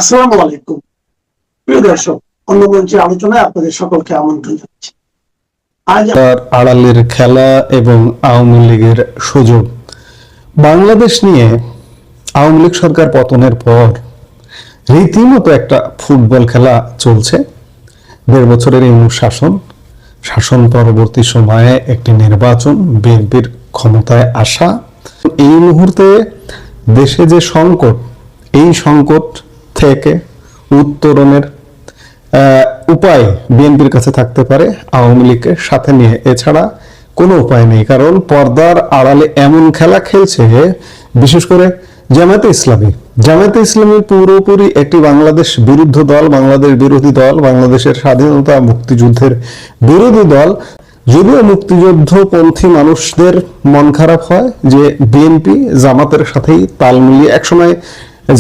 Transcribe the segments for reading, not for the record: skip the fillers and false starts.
আসসালামু আলাইকুম প্রিয় দর্শক, অন্য মঞ্চে আলোচনায় আপনাদের সকলকে আমন্ত্রণ জানাচ্ছি। আজ আড়ালের খেলা এবং আওয়ামী লীগের সুযোগ। বাংলাদেশ নিয়ে আওয়ামী লীগ সরকার পতনের পর রীতিমতো একটা ফুটবল খেলা চলছে। 1.5 বছরের এই শাসন পরবর্তী সময়ে একটি নির্বাচন, বিএনপির ক্ষমতায় আসা। এই মুহূর্তে দেশে যে সংকট, এই সংকট থেকে উত্তরণের উপায় বিএনপির কাছে থাকতে পারে আওয়ামী লীগকে সাথে নিয়ে, এছাড়া কোনো উপায় নেই। কারণ পর্দার আড়ালে এমন খেলা খেলছে, বিশেষ করে জামায়াতে ইসলামী পুরোপুরি একটি বাংলাদেশ বিরুদ্ধ দল, বাংলাদেশ বিরোধী দল, বাংলাদেশের স্বাধীনতা মুক্তিযুদ্ধের বিরোধী দল। যদিও মুক্তিযুদ্ধপন্থী মানুষদের মন খারাপ হয় যে বিএনপি জামাতের সাথেই তাল মিলিয়ে, একসময়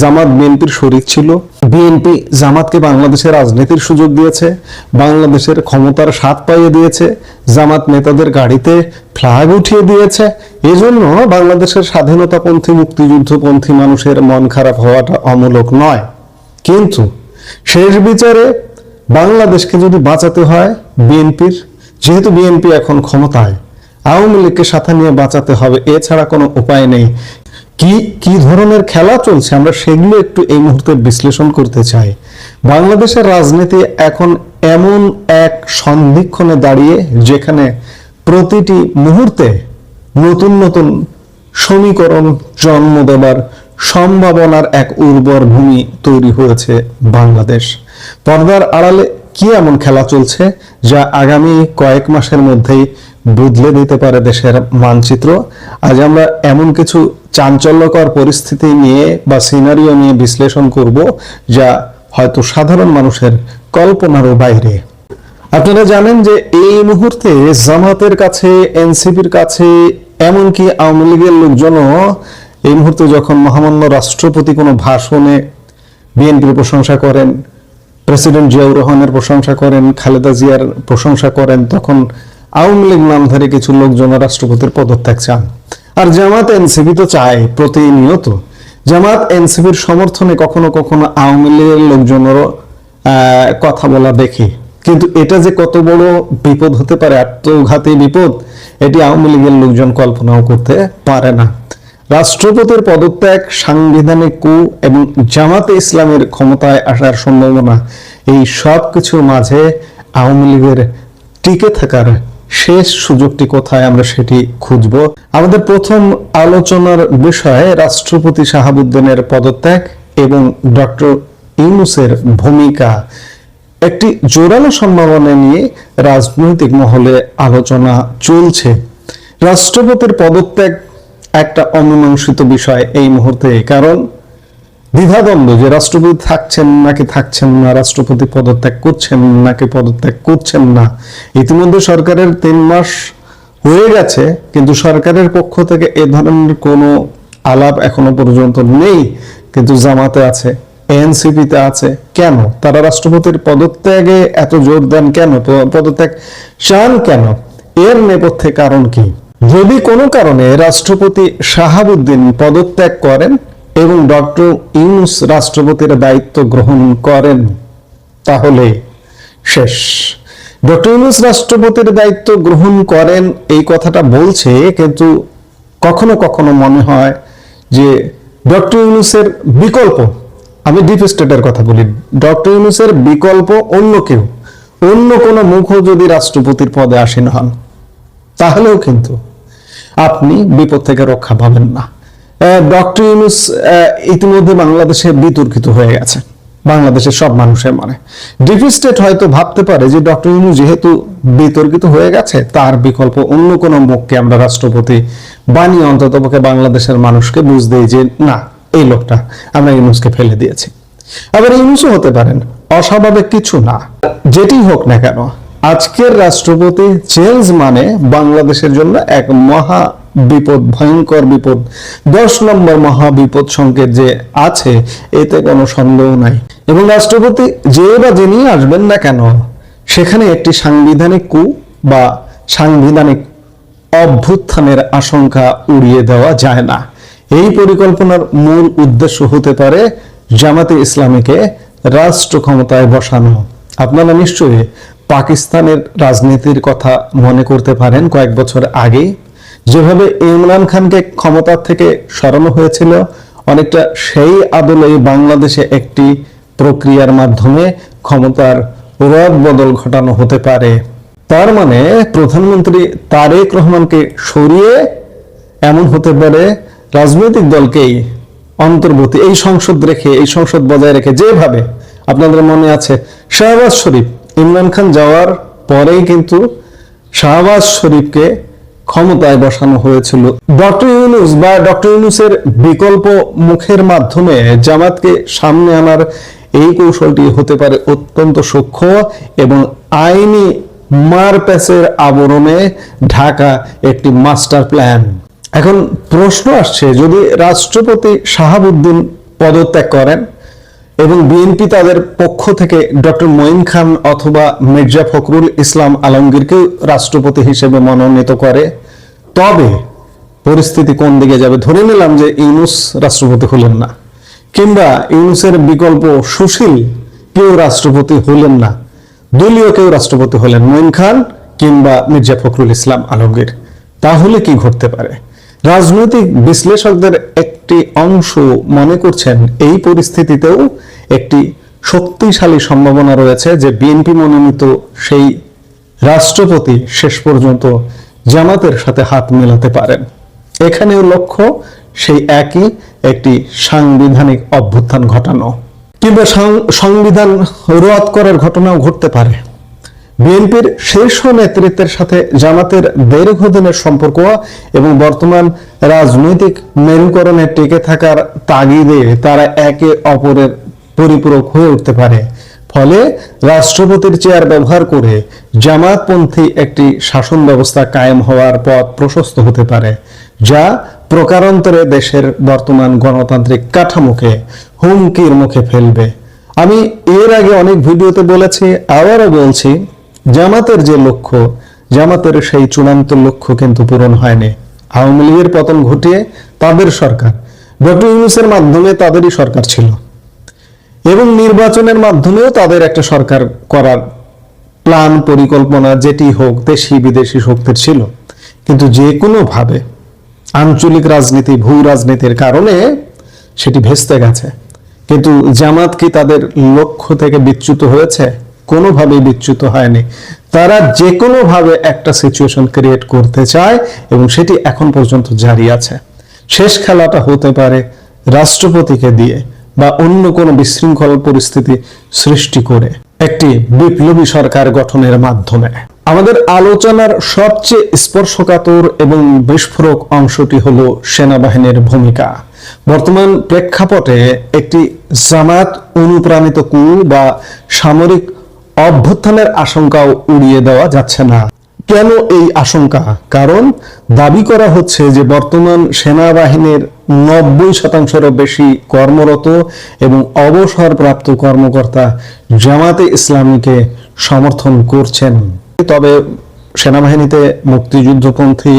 জামাত বিএনপির শরিক ছিল, বিএনপি জামাতকে বাংলাদেশের রাজনীতির সুযোগ দিয়েছে, বাংলাদেশের ক্ষমতার স্বাদ পাইয়ে দিয়েছে, জামাত নেতাদের গাড়িতে ফ্ল্যাগ উঠিয়ে দিয়েছে। এজন্য বাংলাদেশের স্বাধীনতাপন্থী মুক্তিযুদ্ধপন্থী মানুষের মন খারাপ হওয়াটা অমূলক নয়। কিন্তু শেষ বিচারে বাংলাদেশকে যদি বাঁচাতে হয় বিএনপির, যেহেতু বিএনপি এখন ক্ষমতায়, আওয়ামী লীগকে সাথে নিয়ে বাঁচাতে হবে, এছাড়া কোনো উপায় নেই। কি ধরনের খেলা চলছে আমরা সেগুলো একটু এই মুহূর্তে বিশ্লেষণ করতে চাই। বাংলাদেশের রাজনীতি এখন এমন এক সন্ধিক্ষণে দাঁড়িয়ে, যেখানে প্রতিটি মুহূর্তে নতুন নতুন সমীকরণ জন্ম দেবার সম্ভাবনার এক উর্বর ভূমি তৈরি হয়েছে বাংলাদেশ। পর্দার আড়ালে কি এমন খেলা চলছে যা আগামী কয়েক মাসের মধ্যেই বদলে দিতে পারে দেশের মানচিত্র? আজ আমরা এমন কিছু চাঞ্চল্যকর পরিস্থিতি নিয়ে বা সিনারিও নিয়ে বিশ্লেষণ করব, যা হয়তো সাধারণ মানুষের কল্পনারও বাইরে। আপনারা জানেন যে এই মুহূর্তে জামাতের কাছে, এনসিপির কাছে, এমনকি আওয়ামী লীগের লোকজনও এই মুহূর্তে যখন মহামান্য রাষ্ট্রপতি কোনো ভাষণে বিএনপির প্রশংসা করেন, প্রেসিডেন্ট জিয়াউর রহমানের প্রশংসা করেন, খালেদা জিয়ার প্রশংসা করেন, তখন আওয়ামী লীগ নামধারী কিছু লোকজন রাষ্ট্রপতির পদত্যাগ চান। আর জামাত এনসিপি তো চায় প্রতিনিয়ত। জামাত এনসিপির সমর্থনে কখনো কখনো আওয়ামী লীগের লোকজনেরও কথা বলা দেখি। কিন্তু এটা যে কত বড় বিপদ হতে পারে, আত্মঘাতী বিপদ, এটি আওয়ামী লীগের লোকজন কল্পনাও করতে পারে না। রাষ্ট্রপতির পদত্যাগ, সাংবিধানিক কু এবং জামাতে ইসলামের ক্ষমতায় আসার সম্ভাবনা, এই সব কিছুর মাঝে আওয়ামী লীগের টিকে থাকার শেষ সুযোগটি কোথায়, আমরা সেটি খুঁজব। আমাদের প্রথম আলোচনার বিষয় রাষ্ট্রপতি শাহাবুদ্দিনের পদত্যাগ এবং ডক্টর ইউনূসের ভূমিকা। একটি জোরালো সম্ভাবনা নিয়ে রাজনৈতিক মহলে আলোচনা চলছে। রাষ্ট্রপতির পদত্যাগ একটা অমীমাংসিত বিষয় এই মুহূর্তে, কারণ দ্বিধাদ্বন্দ্ব যে রাষ্ট্রপতি থাকছেন নাকি থাকছেন না, রাষ্ট্রপতি পদত্যাগ করছেন নাকি পদত্যাগ করছেন না। ইতিমধ্যে সরকারের 3 মাস হয়ে গেছে, কিন্তু সরকারের পক্ষ থেকে এ ধরনের কোনো আলাপ এখনো পর্যন্ত নেই। কিন্তু জামাতে আছে, এনসিপিতে আছে। কেন তারা রাষ্ট্রপতির পদত্যাগে এত জোর দেন? কেন পদত্যাগ চান? কেন? এর নেপথ্যে কারণ কি? যদি কোনো কারণে রাষ্ট্রপতি শাহাবুদ্দিন পদত্যাগ করেন এবং ডক্টর ইউনূস রাষ্ট্রপতির দায়িত্ব গ্রহণ করেন, তাহলে শেষ। ডক্টর ইউনূস রাষ্ট্রপতির দায়িত্ব গ্রহণ করেন এই কথাটা বলছে, কিন্তু কখনো কখনো মনে হয় যে ডক্টর ইউনূসের বিকল্প, আমি ডিপ স্টেটের কথা বলি, ডক্টর ইউনূসের বিকল্প অন্য কেউ, অন্য কোনো মুখও যদি রাষ্ট্রপতির পদে আসীন হন, তাহলেও কিন্তু আপনি বিপদ থেকে রক্ষা পাবেন না। ডক্টর ইউনূস ইতিমধ্যে বাংলাদেশে বিতর্কিত হয়ে গেছে, বাংলাদেশের সব মানুষের মনে। ডিপ স্টেট হয়তো ভাবতে পারে যে ডক্টর ইউনূস যেহেতু বিতর্কিত হয়ে গেছে, তার বিকল্প অন্য কোনো মুখকে আমরা রাষ্ট্রপতি বানিয়ে অন্ততপক্ষে বাংলাদেশের মানুষকে বুঝ দেই যে না, এই লোকটা, আমরা ইউনূসকে ফেলে দিয়েছি। আবার ইউনূসও হতে পারেন, অস্বাভাবিক কিছু না। যেটি হোক না কেন, আজকের রাষ্ট্রপতি চেঞ্জ মানে বাংলাদেশের জন্য এক মহা বিপদ, ভয়ঙ্কর বিপদ, 10 নম্বর মহা বিপদ সংকেত যে আছে, এতে কোনো সন্দেহ নাই। এবং রাষ্ট্রপতি যে বা যিনি আসবেন না কেন, সেখানে একটি সাংবিধানিক কু বা সাংবিধানিক অভ্যুত্থানের আশঙ্কা উড়িয়ে দেওয়া যায় না। এই পরিকল্পনার মূল উদ্দেশ্য হতে পারে জামাতে ইসলামীকে রাষ্ট্র ক্ষমতায় বসানো। আপনারা নিশ্চয়ই পাকিস্তানের রাজনীতির কথা মনে করতে পারেন। কয়েক বছর আগে যেভাবে ইমরান খানকে ক্ষমতা থেকে সরানো হয়েছিল, অনেকটা সেই আদলে বাংলাদেশে একটি প্রক্রিয়ার মাধ্যমে ক্ষমতার রদ বদল ঘটানো হতে পারে। তার মানে প্রধানমন্ত্রী তারেক রহমানকে সরিয়ে এমন হতে পারে রাজনৈতিক দলকেই অন্তর্বর্তী এই সংসদ বজায় রেখে, যেভাবে আপনাদের মনে আছে শাহবাজ শরীফ, ইমরান খান যাওয়ার পরেই কিন্তু শাহবাজ শরীফকে ক্ষমতায় বসানো হয়েছিল। ডক্টর ইউনূসের বিকল্প মুখের মাধ্যমে জামাতকে সামনে আনার এই কৌশলটি হতে পারে অত্যন্ত সূক্ষ্ম এবং আইনি মারপ্যাচের আবরণে ঢাকা একটি মাস্টার প্ল্যান। এখন প্রশ্ন আসছে, যদি রাষ্ট্রপতি শাহাবুদ্দিন পদত্যাগ করেন এবং বিএনপি তাদের পক্ষ থেকে ডক্টর মঈন খান অথবা মির্জা ফখরুল ইসলাম আলমগীরকে রাষ্ট্রপতি হিসেবে মনোনীত করে, তবে পরিস্থিতি কোন দিকে যাবে? ধরে নিলাম যে ইউনূস রাষ্ট্রপতি হলেন না, কিংবা ইউনূসের বিকল্প সুশীল কেউ রাষ্ট্রপতি হলেন না, দলীয় কেউ রাষ্ট্রপতি হলেন, মঈন খান কিংবা মির্জা ফখরুল ইসলাম আলমগীর, তাহলে কি ঘটতে পারে? রাজনৈতিক বিশ্লেষকদের একটি অংশ মনে করছেন এই পরিস্থিতিতেও একটি শক্তিশালী সম্ভাবনা রয়েছে যে বিএনপি মনোনীত সেই রাষ্ট্রপতি শেষ পর্যন্ত জামাতের সাথে হাত মেলাতে পারেন। এখানেও লক্ষ্য সেই একই, একটি সাংবিধানিক অভ্যুত্থান ঘটানো কিংবা সংবিধান রদ করার ঘটনাও ঘটতে পারে। বিএনপির শীর্ষ নেতৃত্বের সাথে জামাতের দীর্ঘদিনের সম্পর্ক এবং বর্তমান রাজনৈতিক মেরুকরণে টিকে থাকার তাগিদে তারা একে অপরের পরিপূরক হয়ে উঠতে পারে। ফলে রাষ্ট্রপতির চেয়ার ব্যবহার করে জামাতপন্থী একটি শাসন ব্যবস্থা কায়েম হওয়ার পথ প্রশস্ত হতে পারে, যা প্রকারান্তরে দেশের বর্তমান গণতান্ত্রিক কাঠামোকে হুমকির মুখে ফেলবে। আমি এর আগে অনেক ভিডিওতে বলেছি, আবারও বলছি, জামাতের যে লক্ষ্য, জামাতের সেই চূড়ান্ত লক্ষ্য কিন্তু পূরণ হয়নি। আওয়ামী লীগের পতন ঘটিয়ে তাদের সরকার, ডক্টর ইউনূসের মাধ্যমে তাদেরই সরকার ছিল এবং নির্বাচনের মাধ্যমেও তাদের একটা সরকার করার প্ল্যান পরিকল্পনা যেটি হোক দেশি বিদেশি শক্তির ছিল, কিন্তু যে কোনো ভাবে আঞ্চলিক রাজনীতি, ভূ রাজনীতির কারণে সেটি ভেস্তে গেছে। কিন্তু জামাত কি তাদের লক্ষ্য থেকে বিচ্যুত হয়েছে? কোনোভাবেই বিচ্যুত হয়নি। তারা যে কোনো ভাবে একটা সিচুয়েশন ক্রিয়েট করতে চায় এবং সেটি এখন পর্যন্ত জারি আছে। শেষ খেলাটা হতে পারে রাষ্ট্রপতিকে দিয়ে বা অন্য কোনো বিশৃঙ্খল পরিস্থিতি সৃষ্টি করে একটি বিপ্লবী সরকার গঠনের মাধ্যমে। আমাদের আলোচনার সবচেয়ে স্পর্শকাতর এবং বিস্ফোরক অংশটি হলো সেনাবাহিনীর ভূমিকা। বর্তমান প্রেক্ষাপটে একটি জামাত অনুপ্রাণিত কূ বা সামরিক অভ্যুত্থানের আশঙ্কাও উড়িয়ে দেওয়া যাচ্ছে না। কেন এই আশঙ্কা? কারণ দাবি করা হচ্ছে যে বর্তমান সেনাবাহিনীর 90%-এরও বেশি কর্মরত এবং অবসরপ্রাপ্ত কর্মকর্তা জামাতে ইসলামীকে সমর্থন করছেন। তবে সেনাবাহিনীতে মুক্তিযুদ্ধপন্থী,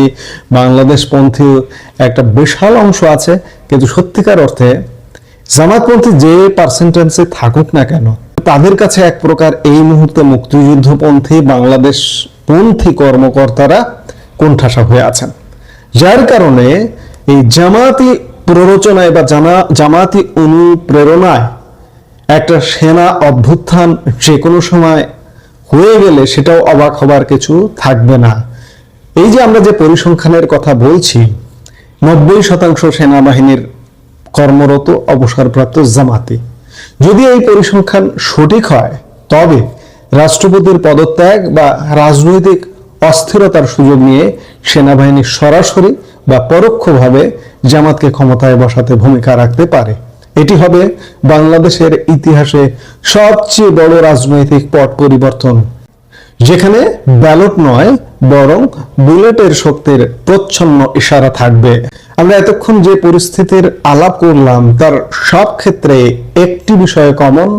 বাংলাদেশপন্থী একটা বিশাল অংশ আছে, কিন্তু সত্যিকার অর্থে জামাতপন্থী যে পার্সেন্টেজে থাকুক না কেন, তাদের কাছে এক প্রকার এই মুহূর্তে মুক্তিযুদ্ধপন্থী, বাংলাদেশপন্থী কর্মকর্তারা কোণঠাসা হয়ে আছেন। যার কারণে এই জামাতি প্ররোচনায় বা জামাতি অনুপ্রেরণায় একটা সেনা অভ্যুত্থান যে কোনো সময় হয়ে গেলে সেটাও অবাক হবার কিছু থাকবে না। এই যে আমরা যে পরিসংখ্যানের কথা বলছি, 90% সেনাবাহিনীর কর্মরত অবসরপ্রাপ্ত জামাতি, যদি এই পরিসংখ্যান সঠিক হয়, তবে রাষ্ট্রপতির পদত্যাগ বা রাজনৈতিক অস্থিরতার সুযোগ নিয়ে সেনাবাহিনী সরাসরি বা পরোক্ষভাবে জামাতকে ক্ষমতায় বসাতে ভূমিকা রাখতে পারে। এটি হবে বাংলাদেশের ইতিহাসে সবচেয়ে বড় রাজনৈতিক পট পরিবর্তন, যেখানে ব্যালট নয় বরং বুলেটের শক্তির প্রচ্ছন্ন ইশারা থাকবে। আমরা এতক্ষণ যে পরিস্থিতির আলাপ করলাম তার সব ক্ষেত্রে একটি বিষয় কমন: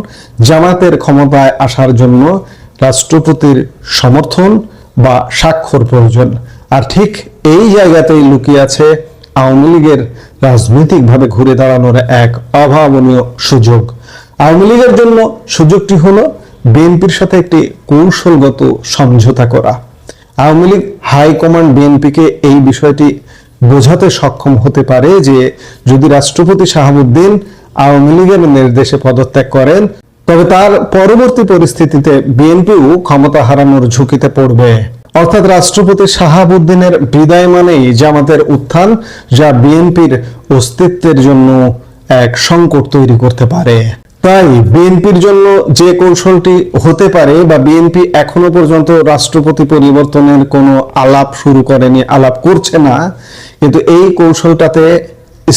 জামাতের ক্ষমতায় আসার জন্য রাষ্ট্রপতির সমর্থন বা স্বাক্ষর প্রয়োজন। আর ঠিক এই জায়গাতেই লুকিয়ে আছে আওয়ামী লীগের রাজনৈতিকভাবে ঘুরে দাঁড়ানোর এক অভাবনীয় সুযোগ। আওয়ামী লীগের জন্য সুযোগটি হলো বিএনপির সাথে একটি কৌশলগত সমঝোতা করা। আওয়ামী লীগ হাইকমান্ড বিএনপিকে এই বিষয়টি বোঝাতে সক্ষম হতে পারে যে যদি রাষ্ট্রপতি শাহাবুদ্দিন আওয়ামী লীগের নির্দেশে পদত্যাগ করেন তবে তার পরবর্তী পরিস্থিতিতে বিএনপিও ক্ষমতা হারানোর ঝুঁকিতে পড়বে। অর্থাৎ রাষ্ট্রপতি শাহাবুদ্দিনের বিদায় মানেই জামাতের উত্থান, যা বিএনপির অস্তিত্বের জন্য এক সংকট তৈরি করতে পারে। তাই বিএনপির জন্য যে কৌশলটি হতে পারে, বা বিএনপি এখনো পর্যন্ত রাষ্ট্রপতি পরিবর্তনের কোনো আলাপ শুরু করেনি, আলাপ করছে না, কিন্তু এই কৌশলটাতে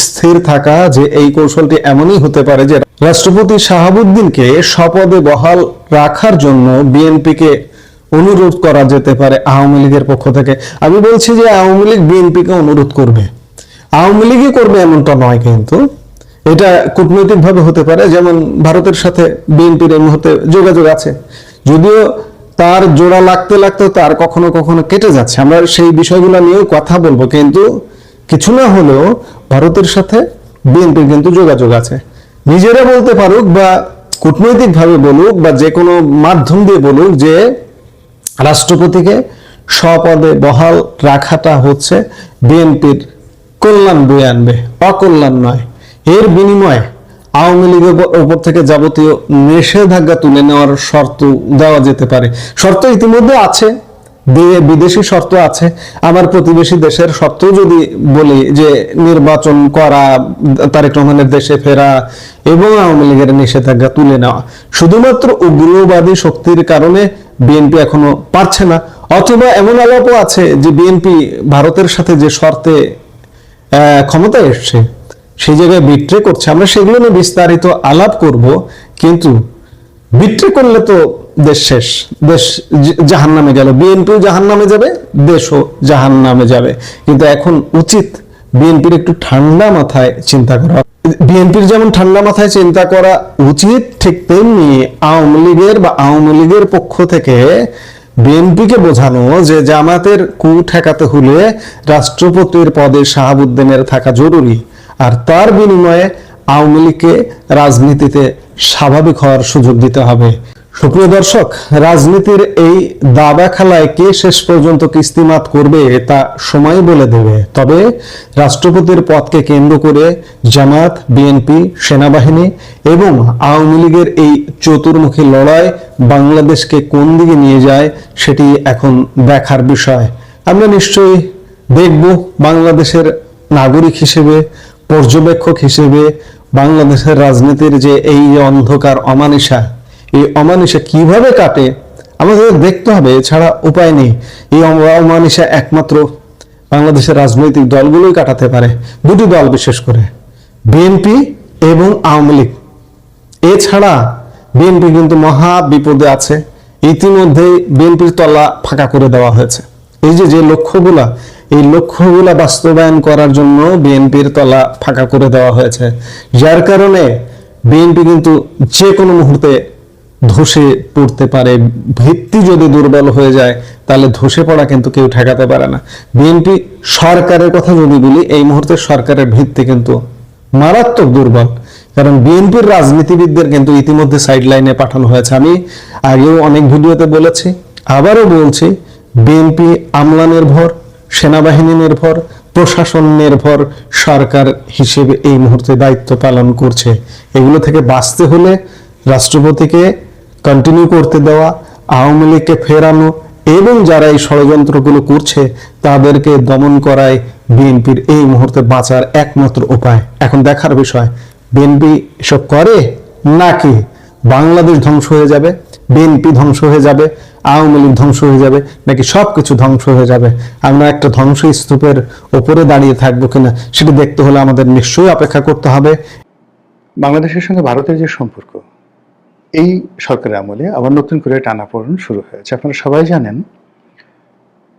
স্থির থাকা যে এই কৌশলটি এমনই হতে পারে যে রাষ্ট্রপতি শাহাবুদ্দিনকে স্বপদে বহাল রাখার জন্য বিএনপিকে অনুরোধ করা যেতে পারে আওয়ামী লীগের পক্ষ থেকে। আমি বলছি যে আওয়ামী লীগ বিএনপিকে অনুরোধ করবে, আওয়ামী লীগই করবে এমনটা নয়, কিন্তু এটা কূটনৈতিক ভাবে হতে পারে। যেমন ভারতের সাথে বিএনপির এই মুহূর্তে যোগাযোগ আছে, যদিও তার জোড়া লাগতে লাগতে তার কখনো কখনো কেটে যাচ্ছে, আমরা সেই বিষয়গুলো নিয়েও কথা বলবো, কিন্তু কিছু না হলেও ভারতের সাথে বিএনপির কিন্তু যোগাযোগ আছে। নিজেরা বলতে পারুক বা কূটনৈতিক ভাবে বলুক বা যে কোনো মাধ্যম দিয়ে বলুক যে রাষ্ট্রপতিকে স্বপদে বহাল রাখাটা হচ্ছে বিএনপির কল্যাণ বয়ে আনবে, অকল্যাণ নয়। এর বিনিময়ে আওয়ামী লীগের উপর থেকে যাবতীয় নিষেধাজ্ঞা তুলে নেওয়ার শর্ত দেওয়া যেতে পারে। শর্ত ইতিমধ্যে আছে, বিদেশি শর্ত আছে। আমার প্রতিবেশী দেশের শর্ত যদি বলি যে নির্বাচন করা, তারেক রহমানের দেশে ফেরা এবং আওয়ামী লীগের নিষেধাজ্ঞা তুলে নেওয়া, শুধুমাত্র উগ্রবাদী শক্তির কারণে বিএনপি এখনো পারছে না, অথবা এমন আলাপও আছে যে বিএনপি ভারতের সাথে যে শর্তে ক্ষমতায় এসছে সেই জায়গায় বিট্রে করছে। আমরা সেগুলো নিয়ে বিস্তারিত আলাপ করব, কিন্তু বিট্রে করলে তো দেশ শেষ, দেশ জাহান্নামে গেল, বিএনপিও জাহান্নামে যাবে, দেশও জাহান্নামে যাবে। কিন্তু এখন উচিত বিএনপির একটু ঠান্ডা মাথায় চিন্তা করা। বিএনপির যেমন ঠান্ডা মাথায় চিন্তা করা উচিত, ঠিক তেমনি আওয়ামী লীগের বা আওয়ামী লীগের পক্ষ থেকে বিএনপিকে বোঝানো যে জামাতের কু ঠেকাতে হলে রাষ্ট্রপতির পদে শাহাবুদ্দিনের থাকা জরুরি, আর তার বিনিময়ে আওয়ামী লীগকে রাজনীতিতে স্বাভাবিক হওয়ার সুযোগ দিতে হবে। সুপ্রিয় দর্শক, রাজনীতির এই দাবা খেলায় কে শেষ পর্যন্ত কিস্তিমাত করবে তা সময় বলে দেবে। তবে রাষ্ট্রপতির পদকে কেন্দ্র করে জামাত, বিএনপি, সেনাবাহিনী এবং আওয়ামী লীগের এই চতুর্মুখী লড়াই বাংলাদেশকে কোন দিকে নিয়ে যায় সেটি এখন দেখার বিষয়। আমরা নিশ্চয়ই দেখব বাংলাদেশের নাগরিক হিসেবে, পর্যবেক্ষক হিসেবে বাংলাদেশের রাজনীতির যে এই অন্ধকার অমানিসা, এই অমানিসা কিভাবে কাটে আমাদের দেখতে হবে, এছাড়া উপায় নেই। এই অমানিসা একমাত্র বাংলাদেশের রাজনৈতিক দলগুলোই কাটাতে পারে, দুটি দল বিশেষ করে, বিএনপি এবং আওয়ামী লীগ। এছাড়া বিএনপি কিন্তু মহা বিপদে আছে। ইতিমধ্যে বিএনপির তলা ফাঁকা করে দেওয়া হয়েছে। এই যে লক্ষ্যগুলা, এই লক্ষ্যগুলা বাস্তবায়ন করার জন্য বিএনপির তলা ফাঁকা করে দেওয়া হয়েছে, যার কারণে বিএনপি কিন্তু যে কোনো মুহূর্তে ধসে পড়তে পারে। ভিত্তি যদি দুর্বল হয়ে যায় তাহলে ধসে পড়া কিন্তু কেউ ঠেকাতে পারে না। বিএনপি সরকারের কথা যদি বলি, এই মুহূর্তে সরকারের ভিত্তি কিন্তু মারাত্মক দুর্বল, কারণ বিএনপির রাজনীতিবিদদের কিন্তু ইতিমধ্যে সাইড লাইনে পাঠানো হয়েছে। আমি আগেও অনেক ভিডিওতে বলেছি, আবারও বলছি, বিএনপি আমলা নির্ভর, সেনাবাহিনী নির্ভর, প্রশাসন নির্ভর সরকার হিসেবে এই মুহূর্তে দায়িত্ব পালন করছে। এগুলো থেকে বাঁচতে হলে রাষ্ট্রপতিকে কন্টিনিউ করতে দেওয়া, আওয়ামী লীগকে ফেরানো এবং যারা এই ষড়যন্ত্রগুলো করছে তাদেরকে দমন করাই বিএনপির এই মুহূর্তে বাঁচার একমাত্র উপায়। এখন দেখার বিষয়, বিএনপি এসব করে নাকি বাংলাদেশ ধ্বংস হয়ে যাবে, বিএনপি ধ্বংস হয়ে যাবে, আওয়ামী লীগ ধ্বংস হয়ে যাবে, নাকি সবকিছু ধ্বংস হয়ে যাবে। আমরা একটা ধ্বংস স্তূপের ওপরে দাঁড়িয়ে থাকবো কিনা সেটা দেখতে হলে আমাদের নিশ্চয়ই অপেক্ষা করতে হবে। বাংলাদেশের সঙ্গে ভারতের যে সম্পর্ক, এই সরকারের আমলে আবার নতুন করে টানাপোড়েন শুরু হয়েছে। আপনারা সবাই জানেন,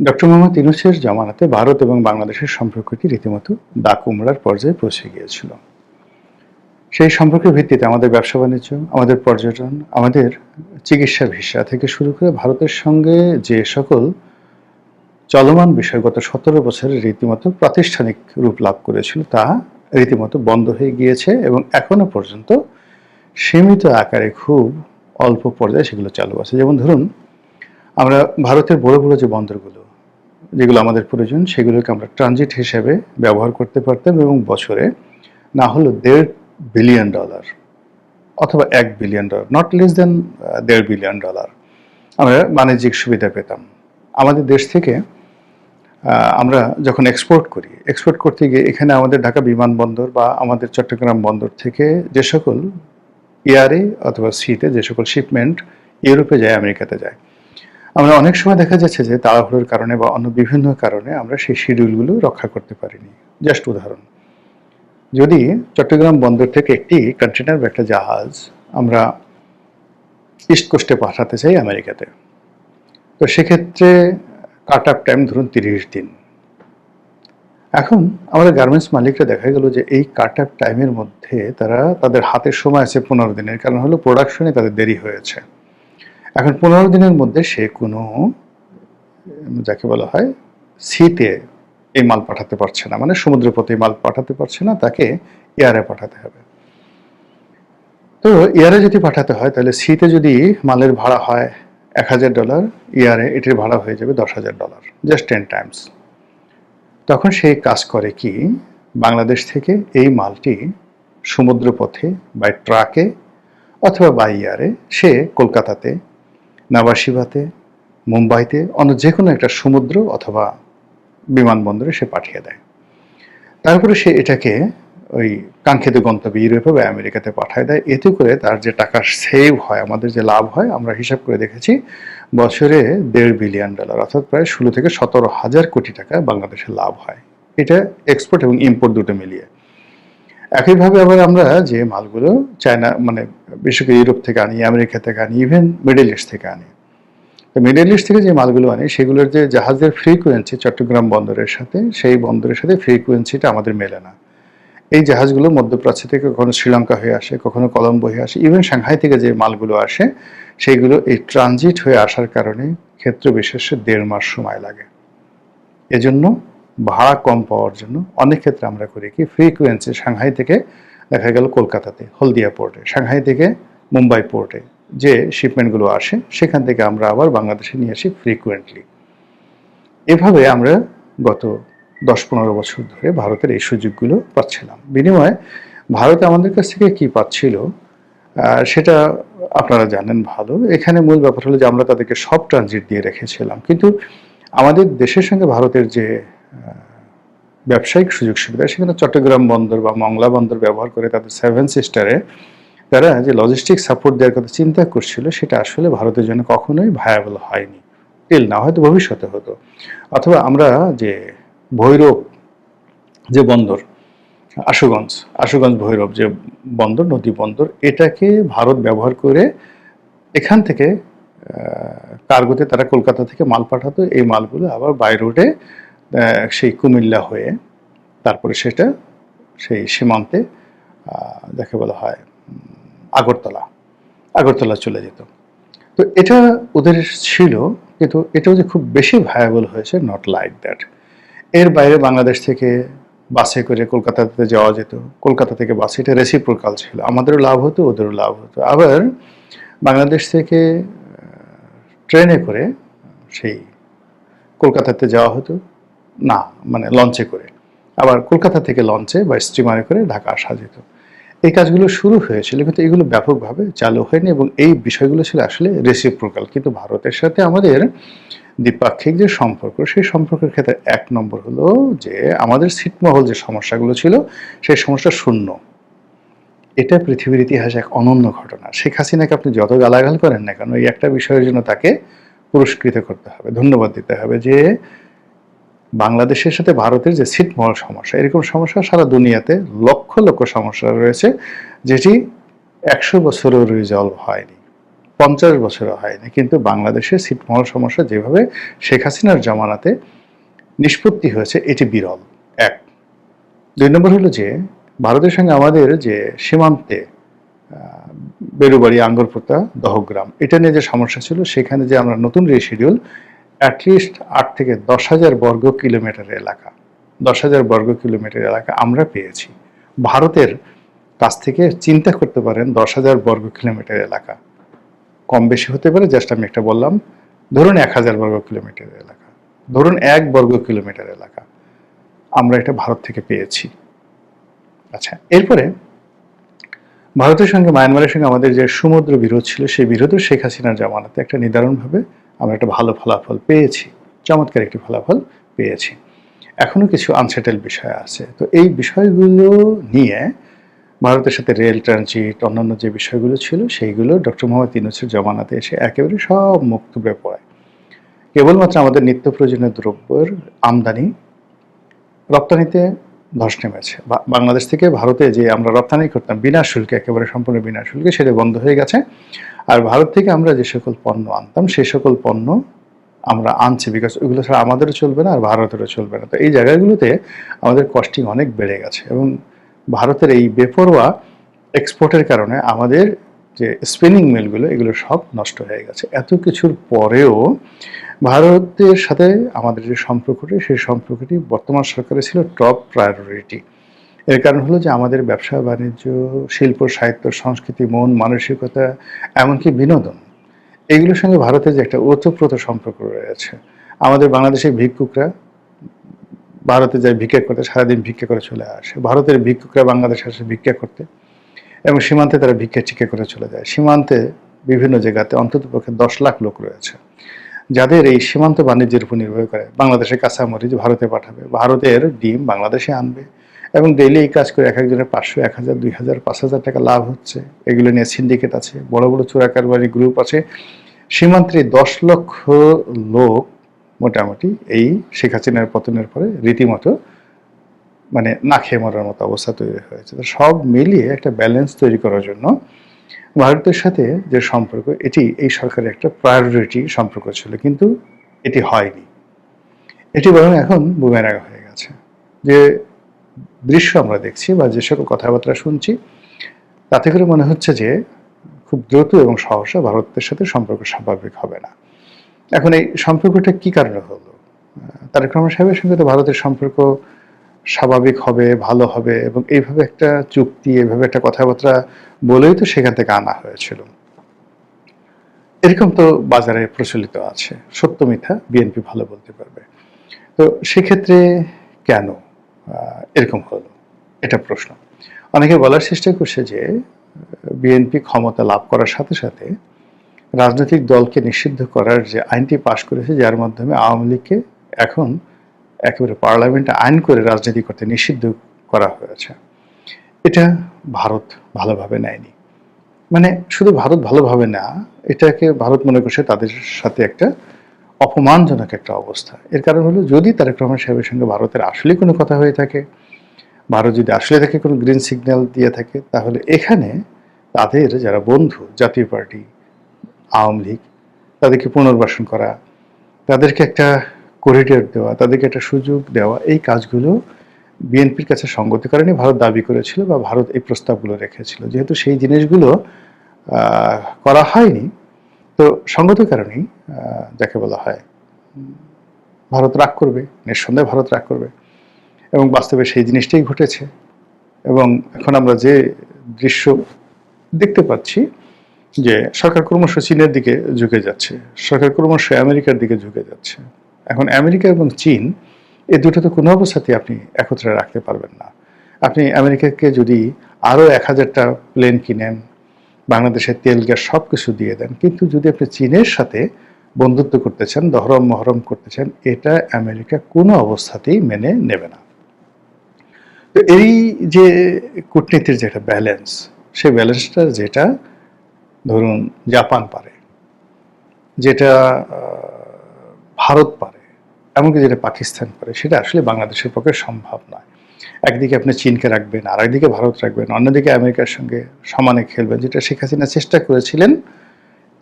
ডক্টর মোহাম্মদ ইউনূসের জামানাতে ভারত এবং বাংলাদেশের সম্পর্কটি রীতিমতো দাকুমড়ার পর্যায়ে পৌঁছে গিয়েছিল। সেই সম্পর্কের ভিত্তিতে আমাদের ব্যবসা বাণিজ্য, আমাদের পর্যটন, আমাদের চিকিৎসা ভিসা থেকে শুরু করে ভারতের সঙ্গে যে সকল চলমান বিষয় গত 17 বছরে রীতিমতো প্রাতিষ্ঠানিক রূপ লাভ করেছিল, তা রীতিমতো বন্ধ হয়ে গিয়েছে এবং এখনো পর্যন্ত সীমিত আকারে খুব অল্প পর্যায়ে সেগুলো চালু আছে। যেমন ধরুন, আমরা ভারতের বড় বড় যে বন্দরগুলো, যেগুলো আমাদের প্রয়োজন, সেগুলোকে আমরা ট্রানজিট হিসেবে ব্যবহার করতে পারতাম এবং বছরে না হলো $1.5 বিলিয়ন অথবা $1 billion, not less than $1.5 billion আমরা বাণিজ্যিক সুবিধা পেতাম। আমাদের দেশ থেকে আমরা যখন এক্সপোর্ট করতে গিয়ে এখানে আমাদের ঢাকা বিমানবন্দর বা আমাদের চট্টগ্রাম বন্দর থেকে যে সকল এয়ারে অথবা সিতে যে সকল শিপমেন্ট ইউরোপে যায়, আমেরিকাতে যায়, আমরা অনেক সময় দেখা যাচ্ছে যে তাড়াহুড়োর কারণে বা অন্য বিভিন্ন কারণে আমরা সেই শিডিউলগুলো রক্ষা করতে পারিনি। জাস্ট উদাহরণ, যদি চট্টগ্রাম বন্দর থেকে একটি কন্টেনার বা একটা জাহাজ আমরা ইস্ট কোস্টে পাঠাতে চাই আমেরিকাতে, তো সেক্ষেত্রে কাট আপ টাইম ধরুন 30 দিন। এখন আমাদের গার্মেন্টস মালিকরা দেখা গেল যে এই কাট আপ টাইমের মধ্যে তারা তাদের হাতের সময় আছে 15 দিনের, কারণ হলো প্রোডাকশনে তাদের দেরি হয়েছে। এখন 15 দিনের মধ্যে সে কোনো যাকে বলা হয় সিতে এই মাল পাঠাতে পারছে না, মানে সমুদ্রপথে মাল পাঠাতে পারছে না, তাকে এয়ারে পাঠাতে হবে। তো এয়ারে যদি পাঠাতে হয় তাহলে সিতে যদি মালের ভাড়া হয় $1000, ইয়ারে এটির ভাড়া হয়ে যাবে $10,000, জাস্ট 10 টাইমস। তখন সে কাজ করে কি, বাংলাদেশ থেকে এই মালটি সমুদ্রপথে বাই ট্রাকে অথবা বাই এয়ারে সে কলকাতাতে, নাভাশিভাতে, মুম্বাইতে, অন্য যে কোনো একটা সমুদ্র অথবা বিমানবন্দরে সে পাঠিয়ে দেয়। তারপরে সে এটাকে ওই কাঙ্ক্ষিত গন্তব্যে ইউরোপে বা আমেরিকাতে পাঠায় দেয়। এতে করে তার যে টাকা সেভ হয়, আমাদের যে লাভ হয়, আমরা হিসাব করে দেখেছি বছরে $1.5 বিলিয়ন অর্থাৎ প্রায় 16 থেকে 17,000 কোটি টাকা বাংলাদেশের লাভ হয়। এটা এক্সপোর্ট এবং ইম্পোর্ট দুটো মিলিয়ে। একইভাবে আবার আমরা যে মালগুলো চায়না, মানে বিশেষ করে ইউরোপ থেকে আনি, আমেরিকা থেকে আনি, ইভেন মিডল ইস্ট থেকে আনি, তো মিডল ইস্ট থেকে যে মালগুলো আনি সেগুলোর যে জাহাজের ফ্রিকোয়েন্সি চট্টগ্রাম বন্দরের সাথে, সেই বন্দরের সাথে ফ্রিকোয়েন্সিটা আমাদের মেলে না। এই জাহাজগুলো মধ্যপ্রাচ্য থেকে কখনো শ্রীলঙ্কা হয়ে আসে, কখনো কলম্বো হয়ে আসে, ইভেন সাংহাই থেকে যে মালগুলো আসে সেইগুলো এই ট্রানজিট হয়ে আসার কারণে ক্ষেত্র বিশেষে 1.5 মাস সময় লাগে। এজন্য ভাড়া কম পাওয়ার জন্য অনেক ক্ষেত্রে আমরা করি কি, ফ্রিকোয়েন্সি সাংহাই থেকে দেখা গেল কলকাতাতে হলদিয়া পোর্টে, সাংহাই থেকে মুম্বাই পোর্টে যে শিপমেন্টগুলো আসে সেখান থেকে আমরা আবার বাংলাদেশে নিয়ে আসি ফ্রিকুয়েন্টলি। এভাবে আমরা গত 10-15 বছর ধরে ভারতের এই সুযোগগুলো পাচ্ছিলাম। বিনিময়ে ভারত আমাদের কাছ থেকে কি পাচ্ছিল সেটা আপনারা জানেন ভালো। এখানে মূল ব্যাপার হলো যে আমরা তাদেরকে সব ট্রানজিট দিয়ে রেখেছিলাম, কিন্তু আমাদের দেশের সঙ্গে ভারতের যে ব্যবসায়িক সুযোগ সুবিধা, সেখানে চট্টগ্রাম বন্দর বা মংলা বন্দর ব্যবহার করে তাদের 7 সিস্টারে তারা যে লজিস্টিক সাপোর্ট দেওয়ার কথা চিন্তা করছিল, সেটা আসলে ভারতের জন্য কখনোই ভায়াবল হয়নি। টিল না, হয়তো ভবিষ্যতে হতো। অথবা আমরা যে ভৈরব যে বন্দর, আশুগঞ্জ ভৈরব যে বন্দর, নদী বন্দর, এটাকে ভারত ব্যবহার করে এখান থেকে কার্গোতে তারা কলকাতা থেকে মাল পাঠাতো। এই মালগুলো আবার বাই রোডে সেই কুমিল্লা হয়ে তারপরে সেটা সেই সীমান্তে যাকে বলা হয় আগরতলা চলে যেত। তো এটা ওদের ছিল, কিন্তু এটাও যে খুব বেশি ভায়াবল হয়েছে, নট লাইক দ্যাট। এর বাইরে বাংলাদেশ থেকে বাসে করে কলকাতাতে যাওয়া যেত, কলকাতা থেকে বাসে, এটা রেসিপ্রোকাল ছিল, আমাদেরও লাভ হতো, ওদেরও লাভ হতো। আবার বাংলাদেশ থেকে ট্রেনে করে সেই কলকাতাতে যাওয়া হতো, না মানে লঞ্চে করে, আবার কলকাতা থেকে লঞ্চে বা স্টিমারে করে ঢাকা আসা যেত। এই কাজগুলো শুরু হয়েছিল, কিন্তু এগুলো ব্যাপকভাবে চালু হয়নি এবং এই বিষয়গুলো ছিল আসলে রেসিপ্রোকাল। কিন্তু ভারতের সাথে আমাদের দ্বিপাক্ষিক যে সম্পর্ক, সেই সম্পর্কের ক্ষেত্রে 1 নম্বর হলো যে আমাদের ছিটমহল যে সমস্যাগুলো ছিল সেই সমস্যা শূন্য। এটা পৃথিবীর ইতিহাসে এক অনন্য ঘটনা। শেখ হাসিনাকে আপনি যত গালাগাল করেন না কেন, এই একটা বিষয়ের জন্য তাকে পুরস্কৃত করতে হবে, ধন্যবাদ দিতে হবে, যে বাংলাদেশের সাথে ভারতের যে ছিটমহল সমস্যা, এরকম সমস্যা সারা দুনিয়াতে লক্ষ লক্ষ সমস্যা রয়েছে, যেটি 100 বছরেও রিজলভ হয়নি, 50 বছরও হয়নি। কিন্তু বাংলাদেশের ছিটমহল সমস্যা যেভাবে শেখ হাসিনার জামানাতে নিষ্পত্তি হয়েছে, এটি বিরল। 1। 2 নম্বর হলো যে ভারতের সঙ্গে আমাদের যে সীমান্তে বেরুবাড়ি, আঙ্গরপোতা, দহগ্রাম, এটা নিয়ে যে সমস্যা ছিল, সেখানে যে আমরা নতুন রিশিডিউল অ্যাটলিস্ট 8 থেকে 10,000 বর্গ কিলোমিটার এলাকা, 10,000 বর্গ কিলোমিটার এলাকা আমরা পেয়েছি। ভারতের কাছ থেকে চিন্তা করতে পারেন 10,000 বর্গ কিলোমিটার এলাকা, কম বেশি হতে পারে, জাস্ট আমি একটা বললাম, ধরুন 1,000 বর্গ কিলোমিটার এলাকা, ধরুন 1 বর্গ কিলোমিটার এলাকা আমরা এটা ভারত থেকে পেয়েছি। আচ্ছা, এরপরে ভারতের সঙ্গে মায়ানমারের সঙ্গে আমাদের যে সমুদ্র বিরোধ ছিল, সেই বিরোধও শেখ হাসিনার জামানাতে একটা নির্ধারণভাবে আমরা একটা ভালো ফলাফল পেয়েছি, চমৎকার একটি ফলাফল পেয়েছি। এখনো কিছু আনসেটেল বিষয় আছে, তো এই বিষয়গুলো নিয়ে ভারতের সাথে রেল ট্রানজিট, অন্যান্য যে বিষয়গুলো ছিল সেইগুলো ডক্টর মোহাম্মদ ইউনূসের জমানাতে এসে একেবারে সব মুখ থুবড়ে পড়ে। কেবলমাত্র আমাদের নিত্য প্রয়োজনীয় দ্রব্যের আমদানি রপ্তানিতে ধস নেমেছে। বাংলাদেশ থেকে ভারতে যে আমরা রপ্তানি করতাম বিনা শুল্কে, একেবারে সম্পূর্ণ বিনা শুল্কে, সেটা বন্ধ হয়ে গেছে। আর ভারত থেকে আমরা যে সকল পণ্য আনতাম সেই সকল পণ্য আমরা আনছি, বিকজ ওইগুলো ছাড়া আমাদেরও চলবে না আর ভারতেরও চলবে না। তো এই জায়গাগুলোতে আমাদের কস্টিং অনেক বেড়ে গেছে এবং ভারতের এই বেপরোয়া এক্সপোর্টের কারণে আমাদের যে স্পিনিং মিলগুলো এগুলো সব নষ্ট হয়ে গেছে। এত কিছুর পরেও ভারতের সাথে আমাদের যে সম্পর্কটি, সেই সম্পর্কটি বর্তমান সরকারের ছিল টপ প্রায়োরিটি। এর কারণ হলো যে আমাদের ব্যবসা বাণিজ্য, শিল্প, সাহিত্য, সংস্কৃতি, মন মানসিকতা, এমনকি বিনোদন, এগুলোর সঙ্গে ভারতের যে একটা ওতপ্রোত সম্পর্ক রয়েছে। আমাদের বাংলাদেশের ভিক্ষুকরা ভারতে যায় ভিক্ষা করতে, সারাদিন ভিক্ষা করে চলে আসে। ভারতের ভিক্ষুকরা বাংলাদেশে আসে ভিক্ষা করতে এবং সীমান্তে তারা ভিক্ষা টিক্ষা করে চলে যায়। সীমান্তে বিভিন্ন জায়গাতে অন্ততপক্ষে 10 লাখ লোক রয়েছে যাদের এই সীমান্ত বাণিজ্যের উপর নির্ভর করে। বাংলাদেশের কাঁচামরিচ ভারতে পাঠাবে, ভারতের ডিম বাংলাদেশে আনবে এবং ডেইলি এই কাজ করে এক একজনের 500, 1,000, 2,000, 5,000 টাকা লাভ হচ্ছে। এগুলো নিয়ে সিন্ডিকেট আছে, বড় বড় চোরা কারবারি গ্রুপ আছে। সীমান্তে 10 লক্ষ লোক মোটামুটি এই শেখ হাসিনার পতনের পরে রীতিমতো মানে না খেয়ে মরার মতো অবস্থা তৈরি হয়েছে। তো সব মিলিয়ে একটা ব্যালেন্স তৈরি করার জন্য ভারতের সাথে যে সম্পর্ক, এটি এই সরকারের একটা প্রায়োরিটি সম্পর্ক ছিল, কিন্তু এটি হয়নি। এটি বরং এখন বুমেরাং হয়ে গেছে। যে দৃশ্য আমরা দেখছি বা যে সকল কথাবার্তা শুনছি, তাতে করে মনে হচ্ছে যে খুব দ্রুত এবং সহসা ভারতের সাথে সম্পর্ক স্বাভাবিক হবে না। এখন এই সম্পর্কটা কি কারণে হলো? তারেক রহমান সাহেবের সঙ্গে তো ভারতের সম্পর্ক স্বাভাবিক হবে, ভালো হবে এবং এইভাবে একটা চুক্তি, এইভাবে একটা কথাবার্তা বলেই তো সেখান থেকে আনা হয়েছিল। এরকম তো বাজারে প্রচলিত আছে, সত্য মিথ্যা বিএনপি ভালো বলতে পারবে। তো সেক্ষেত্রে কেন এরকম হলো, এটা প্রশ্ন। অনেকে বলার চেষ্টা করছে যে বিএনপি ক্ষমতা লাভ করার সাথে সাথে রাজনৈতিক দলকে নিষিদ্ধ করার যে আইনটি পাশ করেছে, যার মাধ্যমে আওয়ামী লীগকে এখন একেবারে পার্লামেন্টে আইন করে রাজনীতি করতে নিষিদ্ধ করা হয়েছে, এটা ভারত ভালোভাবে নেয়নি। মানে শুধু ভারত ভালোভাবে না, এটাকে ভারত মনে করছে তাদের সাথে একটা অপমানজনক একটা অবস্থা। এর কারণ হলো, যদি তারেক রহমান সাহেবের সঙ্গে ভারতের আসলে কোনো কথা হয়ে থাকে, ভারত যদি আসলে তাকে কোনো গ্রিন সিগন্যাল দিয়ে থাকে, তাহলে এখানে তাদের যারা বন্ধু, জাতীয় পার্টি, আওয়ামী লীগ, তাদেরকে পুনর্বাসন করা, তাদেরকে একটা করিডোর দেওয়া, তাদেরকে একটা সুযোগ দেওয়া, এই কাজগুলো বিএনপির কাছে সঙ্গতি করেনি ভারত দাবি করেছিল বা ভারত এই প্রস্তাবগুলো রেখেছিল। যেহেতু সেই জিনিসগুলো করা হয়নি, তো সঙ্গত কারণেই যাকে বলা হয় ভারত রাগ করবে, নিঃসন্দেহে ভারত রাগ করবে এবং বাস্তবে সেই জিনিসটাই ঘটেছে। এবং এখন আমরা যে দৃশ্য দেখতে পাচ্ছি যে সরকার ক্রমশ চীনের দিকে ঝুঁকে যাচ্ছে, সরকার ক্রমশ আমেরিকার দিকে ঝুঁকে যাচ্ছে। এখন আমেরিকা এবং চীন, এই দুটো তো কোনো অবস্থাতেই আপনি একত্রে রাখতে পারবেন না। আপনি আমেরিকাকে যদি আরও 1,000টা প্লেন কিনেন, বাংলাদেশের তেল গ্যাস সব কিছু দিয়ে দেন, কিন্তু যদি আপনি চীনের সাথে বন্ধুত্ব করতে চান, দহরম মহরম করতে চান, এটা আমেরিকা কোনো অবস্থাতেই মেনে নেবে না। তো এই যে কূটনীতির যে একটা ব্যালেন্স, সেই ব্যালেন্সটা যেটা ধরুন জাপান পারে, যেটা ভারত পারে, এমনকি যেটা পাকিস্তান পারে, সেটা আসলে বাংলাদেশের পক্ষে সম্ভব নয়। একদিকে আপনি চীনকে রাখবেন, আর একদিকে ভারত রাখবেন, অন্যদিকে আমেরিকার সঙ্গে সমানে খেলবেন, যেটা শেখ হাসিনা চেষ্টা করেছিলেন,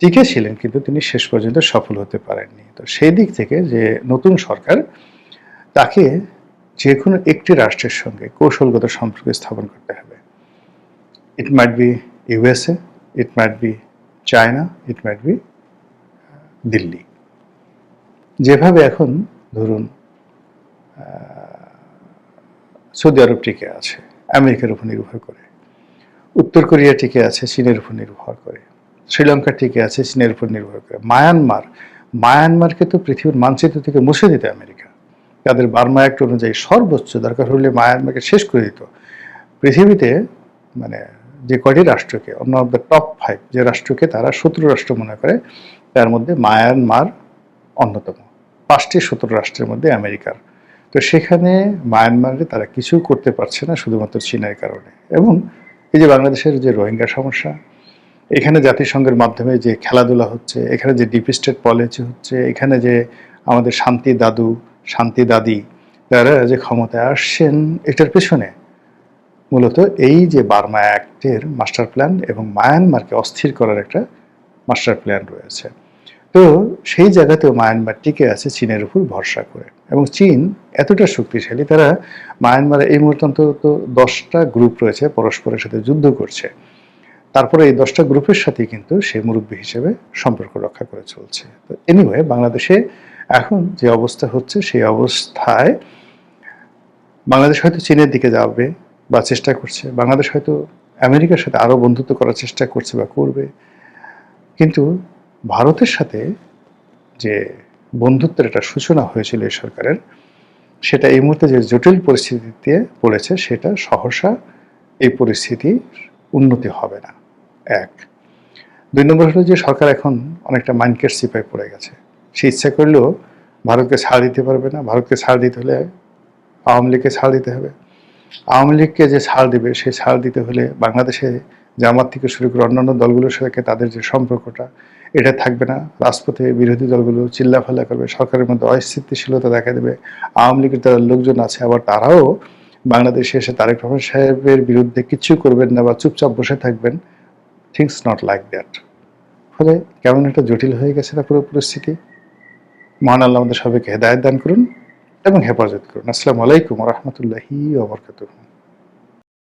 টিকেছিলেন, কিন্তু তিনি শেষ পর্যন্ত সফল হতে পারেননি। তো সেই দিক থেকে যে নতুন সরকার, তাকে যে কোনো একটি রাষ্ট্রের সঙ্গে কৌশলগত সম্পর্ক স্থাপন করতে হবে। It might be USA, it might be China, it might be Delhi. যেভাবে এখন ধরুন সৌদি আরব টিকে আছে, আমেরিকার উপর নির্ভর করে, উত্তর কোরিয়া টিকে আছে চীনের উপর নির্ভর করে, শ্রীলঙ্কা টিকে আছে চীনের উপর নির্ভর করে, মায়ানমারকে তো পৃথিবীর মানচিত্র থেকে মুছে দিত আমেরিকা। তাদের বার্মা অ্যাক্ট অনুযায়ী সর্বোচ্চ দরকার হলে মায়ানমারকে শেষ করে দিত। পৃথিবীতে মানে যে কয়টি রাষ্ট্রকে, অন্য অফ দ্য টপ 5 যে রাষ্ট্রকে তারা শত্রু রাষ্ট্র মনে করে, তার মধ্যে মায়ানমার অন্যতম। 5টি শত্রু রাষ্ট্রের মধ্যে আমেরিকার। তো সেখানে মায়ানমারে তারা কিছু করতে পারছে না শুধুমাত্র চীনের কারণে। এবং এই যে বাংলাদেশের যে রোহিঙ্গা সমস্যা, এখানে জাতিসংঘের মাধ্যমে যে খেলাধুলা হচ্ছে, এখানে যে ডিপ স্টেট পলিসি হচ্ছে, এখানে যে আমাদের শান্তি দাদু শান্তি দাদি তারা যে ক্ষমতায় আসছেন, এটার পেছনে মূলত এই যে বার্মা অ্যাক্টের মাস্টার প্ল্যান এবং মায়ানমারকে অস্থির করার একটা মাস্টার প্ল্যান রয়েছে। তো সেই জায়গাতেও মায়ানমার টিকে আছে চীনের উপর ভরসা করে। এবং চীন এতটা শক্তিশালী, তারা মায়ানমারে এই মুহূর্তে অন্তত 10টা গ্রুপ রয়েছে পরস্পরের সাথে যুদ্ধ করছে। তারপরে এই 10টা গ্রুপের সাথে কিন্তু সে মুরব্বী হিসেবে সম্পর্ক রক্ষা করে চলছে। তো এনিওয়ে, বাংলাদেশে এখন যে অবস্থা হচ্ছে, সেই অবস্থায় বাংলাদেশ হয়তো চীনের দিকে যাবে বা চেষ্টা করছে, বাংলাদেশ হয়তো আমেরিকার সাথে আরো বন্ধুত্ব করার চেষ্টা করছে বা করবে, কিন্তু ভারতের সাথে যে বন্ধুত্বের একটা সূচনা হয়েছিল এই সরকারের, সেটা এই মুহূর্তে যে জটিল পরিস্থিতিতে পড়েছে, সেটা সহসা এই পরিস্থিতির উন্নতি হবে না। 1 2 নম্বর হলো যে সরকার এখন অনেকটা মাইন্ডকেট সিপাই পড়ে গেছে। সে ইচ্ছা করলেও ভারতকে ছাড় দিতে পারবে না। ভারতকে ছাড় দিতে হলে আওয়ামী লীগকে ছাড় দিতে হবে। আওয়ামী লীগকে যে ছাড় দিবে, সেই ছাড় দিতে হলে বাংলাদেশে জামাত থেকে শুরু করে অন্যান্য দলগুলোর সাথে তাদের যে সম্পর্কটা, এটা থাকবে না। রাজপথে বিরোধী দলগুলো চিল্লাফাল্লা করবে, সরকারের মধ্যে অস্থিতিশীলতা দেখা দেবে। আওয়ামী লীগের যারা লোকজন আছে, আবার তারাও বাংলাদেশে এসে তারেক রহমান সাহেবের বিরুদ্ধে কিছু করবেন না বা চুপচাপ বসে থাকবেন। Things not like that. ফলে কেমন একটা জটিল হয়ে গেছে না পুরো পরিস্থিতি। মহান আল্লাহ আমাদের সবাইকে হেদায়েত দান করুন এবং হেফাজত করুন। আসসালামু আলাইকুম ওয়া রাহমাতুল্লাহি ওয়া বারাকাতুহু।